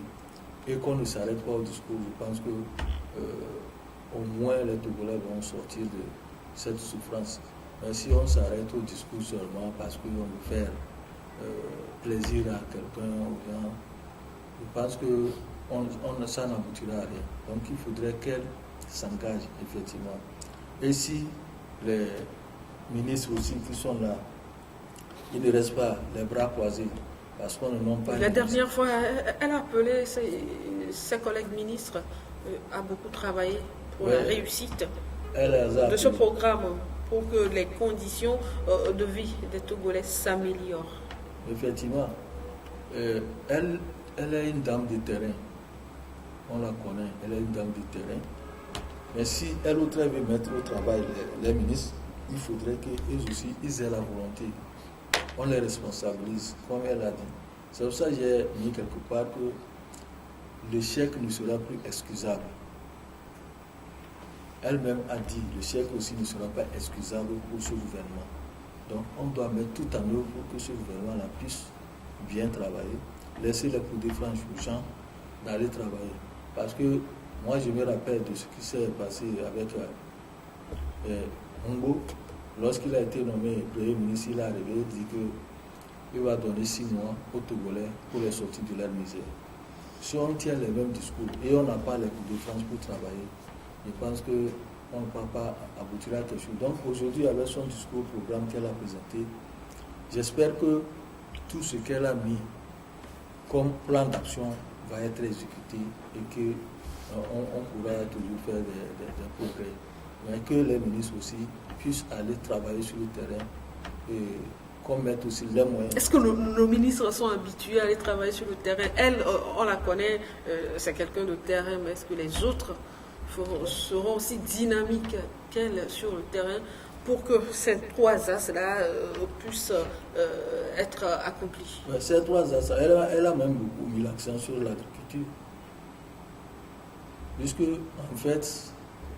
et qu'on ne s'arrête pas au discours, je pense que au moins les Togolais vont sortir de cette souffrance. Mais si on s'arrête au discours seulement parce qu'on veut faire plaisir à quelqu'un, je pense que ça n'aboutira à rien. Donc il faudrait qu'elle s'engage effectivement. Et si les ministres aussi qui sont là, ils ne restent pas les bras croisés, parce qu'on n'a pas... La dernière fois, elle a appelé ses collègues ministres à beaucoup travailler pour la réussite de ce programme, pour que les conditions de vie des Togolais s'améliorent. Effectivement. Elle est une dame de terrain. On la connaît, elle est une dame de terrain. Mais si elle ou veut mettre au travail les ministres, il faudrait qu'eux aussi, ils aient la volonté. On les responsabilise, comme elle a dit. C'est pour ça que j'ai mis quelque part que le chèque ne sera plus excusable. Elle-même a dit que le chèque aussi ne sera pas excusable pour ce gouvernement. Donc on doit mettre tout en œuvre pour que ce gouvernement puisse bien travailler, laisser les coups de franche aux gens d'aller travailler. Parce que moi je me rappelle de ce qui s'est passé avec Humbo. Lorsqu'il a été nommé Premier ministre, il est arrivé et dit qu'il va donner 6 mois aux Togolais pour les sortir de leur misère. Si on tient les mêmes discours et on n'a pas les coups de France pour travailler, je pense qu'on ne peut pas aboutir à quelque chose. Donc aujourd'hui, avec son discours programme qu'elle a présenté, j'espère que tout ce qu'elle a mis comme plan d'action va être exécuté et qu'on pourra toujours faire des progrès. Mais que les ministres aussi puissent aller travailler sur le terrain et qu'on mette aussi les moyens. Est-ce que nos ministres sont habitués à aller travailler sur le terrain? Elle, on la connaît, c'est quelqu'un de terrain, mais est-ce que les autres seront aussi dynamiques qu'elle sur le terrain pour que ces 3 axes-là puissent être accomplis? Ouais, ces 3 axes, elle a même beaucoup mis l'accent sur l'agriculture. Puisque, en fait,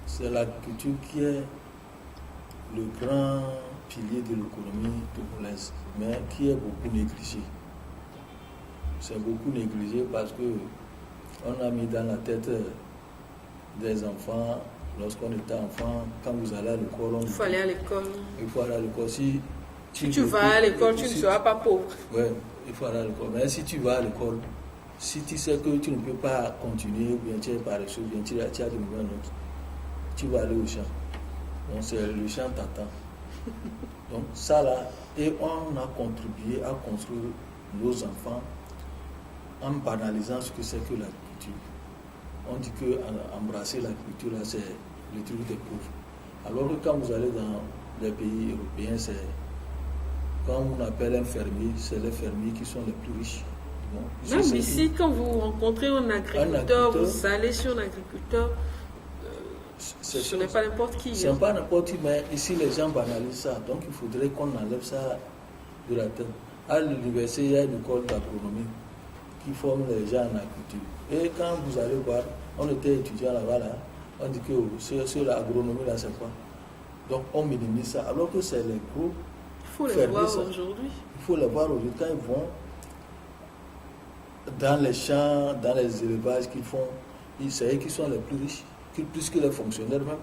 c'est l'agriculture qui est le grand pilier de l'économie togolaise, mais qui est beaucoup négligé. C'est beaucoup négligé parce qu'on a mis dans la tête des enfants, lorsqu'on était enfant, quand vous allez à l'école, il faut aller à l'école. Il faut aller à l'école. Si tu vas à l'école, tu ne seras pas pauvre. Oui, il faut aller à l'école. Mais si tu vas à l'école, si tu sais que tu ne peux pas continuer, ou bien tu es paresseux, ou bien tu as de nouvelles notes, tu vas aller au champ. Donc c'est le champ t'attend. Donc ça là, et on a contribué à construire nos enfants en banalisant ce que c'est que l'agriculture. On dit qu'embrasser l'agriculture là, c'est le truc des pauvres. Alors que quand vous allez dans les pays européens, c'est quand on appelle un fermier, c'est les fermiers qui sont les plus riches. Bon, même ici, quand vous rencontrez un agriculteur, vous allez sur un agriculteur, Ce n'est pas n'importe qui. Ce n'est pas n'importe qui, mais ici les gens banalisent ça. Donc il faudrait qu'on enlève ça de la tête. À l'université, il y a une école d'agronomie qui forme les gens en agriculture. Et quand vous allez voir, on était étudiant là-bas, là, on dit que sur l'agronomie, là, c'est quoi? Donc on minimise ça, alors que c'est les gros. Il faut les voir aujourd'hui. Il faut les voir aujourd'hui. Quand ils vont dans les champs, dans les élevages qu'ils font, ils savent qu'ils sont les plus riches, plus que les fonctionnaires même.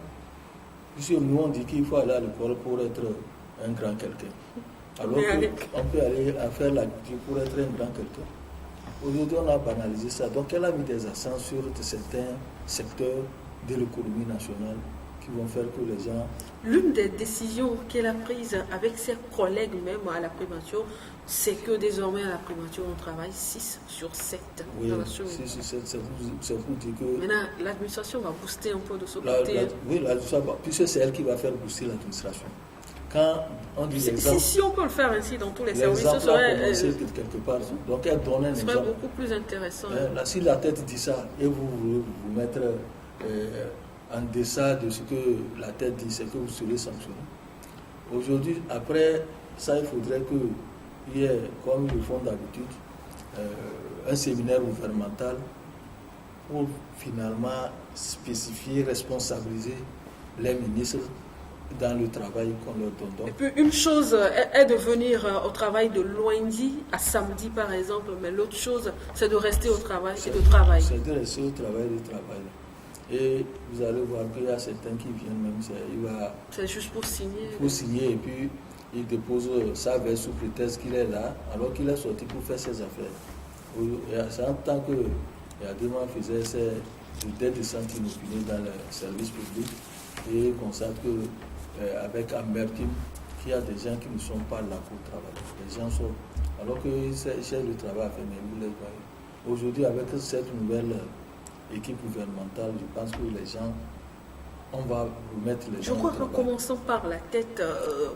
Puisque nous, on dit qu'il faut aller à l'école pour être un grand quelqu'un. Alors qu'on peut aller à faire l'agriculture pour être un grand quelqu'un. Aujourd'hui, on a banalisé ça. Donc, elle a mis des accents sur certains secteurs de l'économie nationale qui vont faire que les gens... L'une des décisions qu'elle a prises avec ses collègues même à la primature, c'est que désormais à la primature, on travaille 6 sur 7 oui, dans la semaine. 6 sur 7, c'est pour dire que... Maintenant, l'administration va booster un peu de ce côté. Oui, puisque c'est elle qui va faire booster l'administration. Quand on dit l'exemple... Si on peut le faire ainsi dans tous les services, ce serait... quelque part. Donc, elle donne un exemple. Ce serait beaucoup plus intéressant. Là, si la tête dit ça, et vous voulez vous mettre en deçà de ce que la tête dit, c'est que vous serez sanctionné. Aujourd'hui, après ça, il faudrait qu'il y ait, comme ils le font d'habitude, un séminaire gouvernemental pour finalement spécifier, responsabiliser les ministres dans le travail qu'on leur donne. Et puis une chose est de venir au travail de lundi à samedi par exemple, mais l'autre chose c'est de rester au travail et de travailler. C'est de rester au travail et de travailler. Et vous allez voir qu'il y a certains qui viennent même, c'est juste pour signer. Pour signer et puis il dépose sa veste sous prétexte qu'il est là, alors qu'il est sorti pour faire ses affaires. C'est en tant que Yadima faisait des descentes inopinées dans le service public et constate qu'avec amertume qu'il y a des gens qui ne sont pas là pour travailler. Les gens sont, alors qu'ils cherchent le travail à faire, mais vous les voyez. Aujourd'hui, avec cette nouvelle équipe gouvernementale, je pense que les gens, on va remettre les gens. Je crois qu'en commençant par la tête,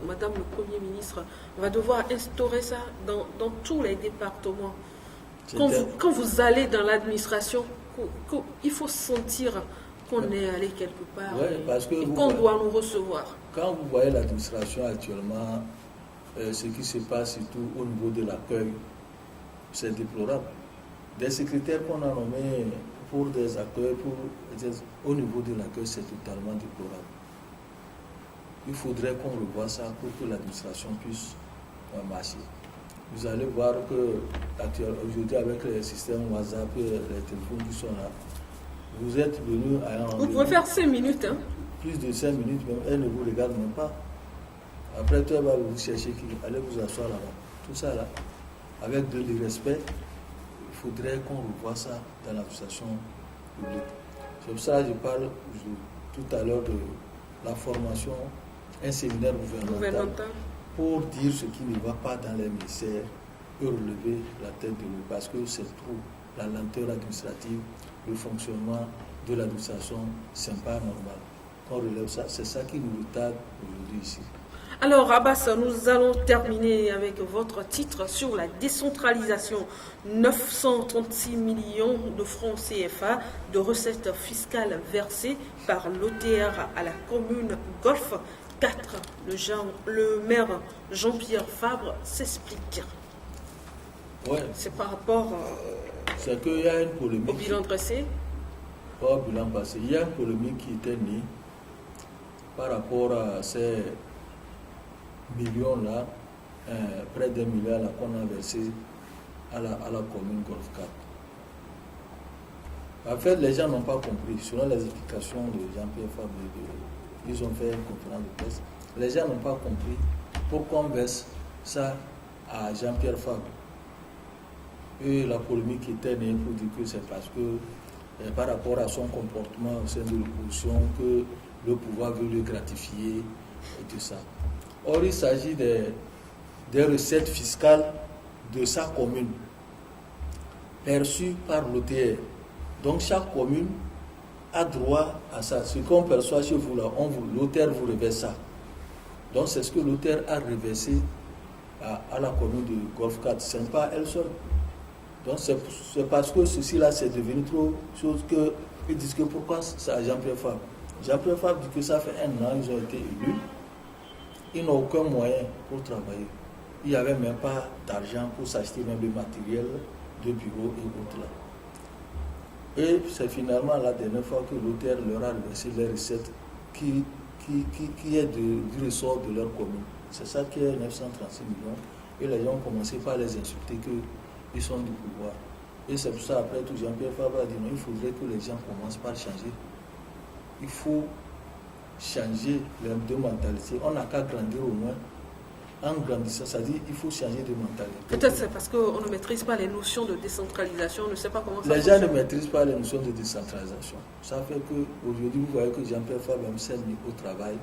Madame le Premier ministre va devoir instaurer ça dans tous les départements. Quand vous allez dans l'administration, il faut sentir qu'on est allé quelque part et qu'on doit nous recevoir. Quand vous voyez l'administration actuellement, ce qui se passe surtout au niveau de l'accueil, c'est déplorable. Des secrétaires qu'on a nommés pour des accueils, au niveau de l'accueil, c'est totalement déplorable. Il faudrait qu'on revoie ça pour que l'administration puisse marcher. Vous allez voir que aujourd'hui, avec les systèmes WhatsApp et les téléphones qui sont là, vous êtes venu à un Vous pouvez faire 5 minutes. Hein? Plus de 5 minutes, même, elle ne vous regarde même pas. Après, toi, va vous chercher qui, allez vous asseoir là-bas. Tout ça là, avec de l'irrespect, il faudrait qu'on revoie ça dans l'administration publique. C'est pour ça que je parle tout à l'heure de la formation, un séminaire gouvernemental pour dire ce qui ne va pas dans les ministères et relever la tête de l'eau. Parce que c'est trop la lenteur administrative, le fonctionnement de l'administration, ce n'est pas normal. On relève ça, c'est ça qui nous retarde aujourd'hui ici. Alors Abbas, nous allons terminer avec votre titre sur la décentralisation. 936 millions de francs CFA de recettes fiscales versées par l'OTR à la commune Golfe 4. Le maire Jean-Pierre Fabre s'explique. Ouais. C'est par rapport c'est qu'il y a une polémique. Au bilan dressé. Pas au bilan passé. Il y a une polémique qui était née par rapport à ces millions-là, près d'1 milliard qu'on a versé à la commune Golfe 4. En fait, les gens n'ont pas compris. Selon les explications de Jean-Pierre Fabre, ils ont fait une conférence de presse. Les gens n'ont pas compris pourquoi on verse ça à Jean-Pierre Fabre. Et la polémique était née pour dire que c'est parce que par rapport à son comportement au sein de l'opposition que le pouvoir veut le gratifier et tout ça. Or, il s'agit des recettes fiscales de sa commune perçues par l'OTR. Donc, chaque commune a droit à ça. Ce qu'on perçoit chez vous là, l'OTR vous reverse ça. Donc, c'est ce que l'OTR a reversé à la commune de Golfe 4. Ce n'est pas elle seule. Donc c'est parce que ceci là c'est devenu trop chose qu'ils disent que pourquoi c'est à Jean-Pierre Fabre. Jean-Pierre Fabre dit que ça fait 1 an qu'ils ont été élus. Ils n'ont aucun moyen pour travailler. Il n'y avait même pas d'argent pour s'acheter même le matériel de bureau et autres là. Et c'est finalement la dernière fois que l'auteur leur a reversé les recettes qui est du ressort de leur commune. C'est ça qui est 936 millions. Et les gens ont commencé par les insulter qu'ils sont du pouvoir. Et c'est pour ça, après tout, Jean-Pierre Fabre a dit non, il faudrait que les gens commencent par changer. Il faut changer les deux mentalités. On n'a qu'à grandir au moins. En grandissant, ça dit il faut changer de mentalité. Peut-être c'est parce qu'on ne maîtrise pas les notions de décentralisation, on ne sait pas comment ça Les fonctionne. gens ne maîtrisent pas les notions de décentralisation. Ça fait qu'aujourd'hui, vous voyez que Jean-Pierre Fabre s'est mis au travail.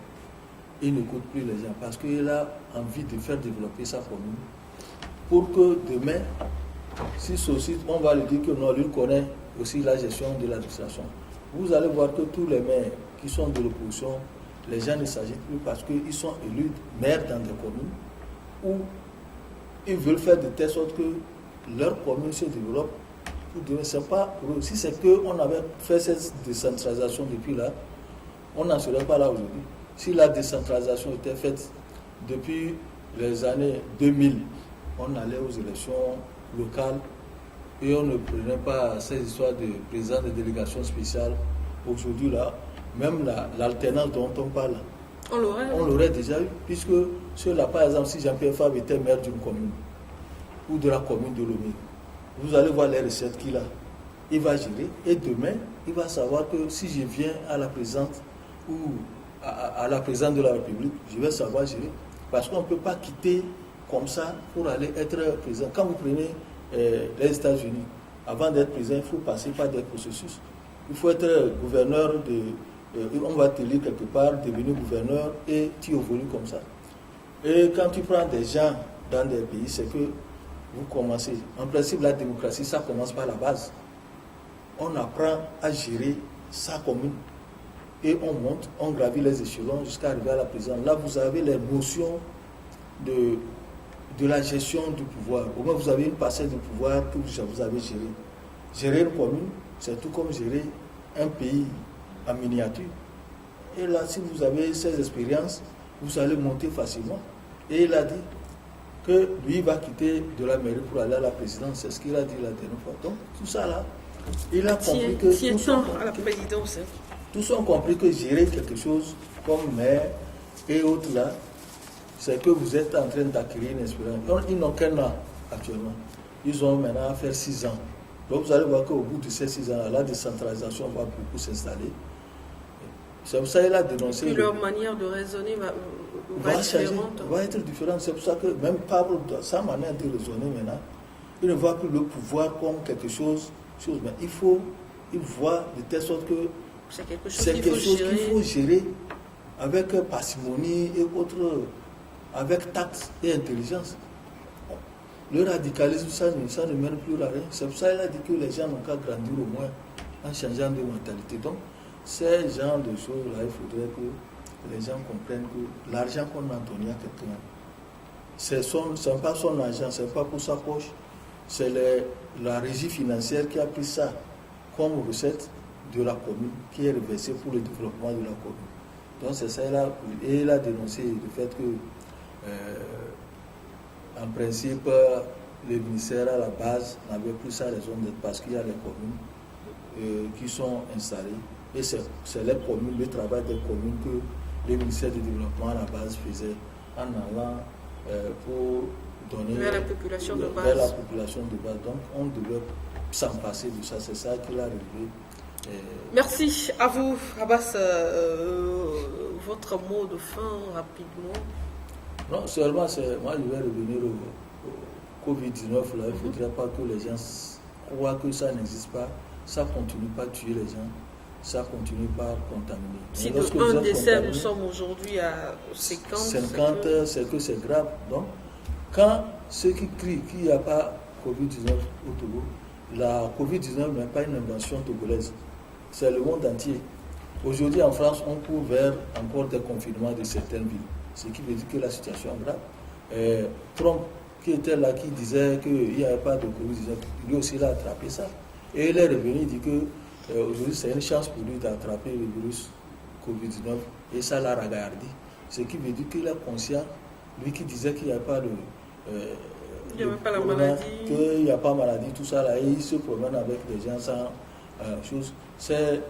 Il n'écoute plus les gens parce qu'il a envie de faire développer sa commune pour que demain, si ceci, on va lui dire que non, lui connaît aussi la gestion de l'administration. Vous allez voir que tous les maires qui sont de l'opposition, les gens ne s'agitent plus parce qu'ils sont élus maires dans des communes où ils veulent faire de telle sorte que leur commune se développe. C'est pas pour eux. Si c'est qu'on avait fait cette décentralisation depuis là, on n'en serait pas là aujourd'hui. Si la décentralisation était faite depuis les années 2000, on allait aux élections locales et on ne prenait pas ces histoires de président de délégation spéciale. Aujourd'hui, là, même l'alternance dont on parle, on l'aurait déjà eu, puisque cela, par exemple, si Jean-Pierre Fabre était maire d'une commune ou de la commune de Lomé, vous allez voir les recettes qu'il a. Il va gérer et demain, il va savoir que si je viens à la présidente ou à la présidente de la République, je vais savoir gérer. Parce qu'on ne peut pas quitter comme ça pour aller être président. Quand vous prenez les États-Unis, avant d'être président, il faut passer par des processus. Il faut être gouverneur on va te lire quelque part, devenir gouverneur et tu évolues comme ça. Et quand tu prends des gens dans des pays, c'est que vous commencez. En principe, la démocratie, ça commence par la base. On apprend à gérer sa commune. Et on monte, on gravit les échelons jusqu'à arriver à la présidence. Là, vous avez les notions de la gestion du pouvoir. Au moins, vous avez une parcelle du pouvoir que vous avez géré. Gérer une commune, c'est tout comme gérer un pays en miniature. Et là, si vous avez ces expériences, vous allez monter facilement. Et il a dit que lui va quitter de la mairie pour aller à la présidence. C'est ce qu'il a dit la dernière fois. Donc, tout ça là, il a compris que... à la présidence. Tous ont compris que gérer quelque chose comme maire et autres là, c'est que vous êtes en train d'acquérir une expérience. Ils n'ont qu'un an actuellement. Ils ont maintenant à faire 6 ans. Donc vous allez voir qu'au bout de ces 6 ans, la décentralisation va beaucoup s'installer. C'est pour ça qu'il a dénoncé. Et leur manière de raisonner va être différente. Va être différente. C'est pour ça que même Pablo, sa manière de raisonner maintenant, il ne voit plus le pouvoir comme quelque chose mais il voit de telle sorte que c'est quelque chose qu'il faut gérer avec parcimonie et autres, avec tact et intelligence. Le radicalisme, ça ne mène plus à rien. C'est pour ça qu'il a dit que les gens n'ont qu'à grandir au moins en changeant de mentalité. Donc, ces genres de choses-là, il faudrait que les gens comprennent que l'argent qu'on a donné à quelqu'un, ce n'est pas son argent, ce n'est pas pour sa poche, c'est la régie financière qui a pris ça comme recette de la commune, qui est reversée pour le développement de la commune. Donc c'est ça, il a dénoncé le fait que, en principe, le ministère à la base n'avait plus sa raison d'être parce qu'il y a les communes qui sont installées. Et c'est les communes, le travail des communes que le ministère du développement à la base faisait en allant pour donner vers la population de base. Vers la population de base. Donc on devait s'en passer de ça. C'est ça qu'il a relevé. Merci à vous, Abbas. Votre mot de fin rapidement. Non, seulement moi je vais revenir au Covid-19 là. Il ne faudrait pas que les gens croient que ça n'existe pas. Ça ne continue pas à tuer les gens. Ça continue pas à contaminer. Si de 1 décès, nous sommes aujourd'hui à 50, c'est que c'est grave. Donc, quand ceux qui crient qu'il n'y a pas Covid-19 au Togo, la Covid-19 n'est pas une invention togolaise. C'est le monde entier. Aujourd'hui, en France, on court vers encore des confinements de certaines villes. Ce qui veut dire que la situation est grave. Trump, qui était là, qui disait qu'il n'y avait pas de Covid-19, lui aussi, il a attrapé ça. Et il est revenu, il dit que aujourd'hui, c'est une chance pour lui d'attraper le virus Covid-19 et ça l'a regardé. Ce qui veut dire qu'il est conscient, lui qui disait qu'il n'y a pas il n'y a pas la maladie. Qu'il n'y a pas de maladie, tout ça là, et il se promène avec des gens sans chose. C'est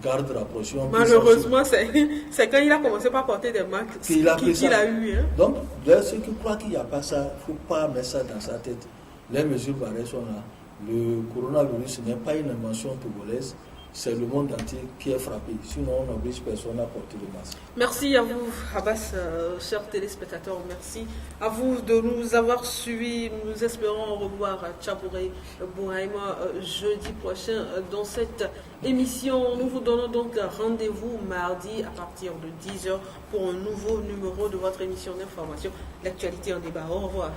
garde rapprochement. Malheureusement, c'est quand il a commencé par porter des masques qu'il a eu. Hein? Donc, ceux qui croient qu'il n'y a pas ça, il ne faut pas mettre ça dans sa tête. Les mesures barrières sont là. Le coronavirus n'est pas une invention togolaise. C'est le monde entier qui est frappé. Sinon, on n'oblige personne à porter le masque. Merci à vous, Abbas, chers téléspectateurs. Merci à vous de nous avoir suivis. Nous espérons revoir Tchabouré Bouraïma jeudi prochain dans cette émission. Nous vous donnons donc rendez-vous mardi à partir de 10h pour un nouveau numéro de votre émission d'information. L'actualité en débat. Au revoir.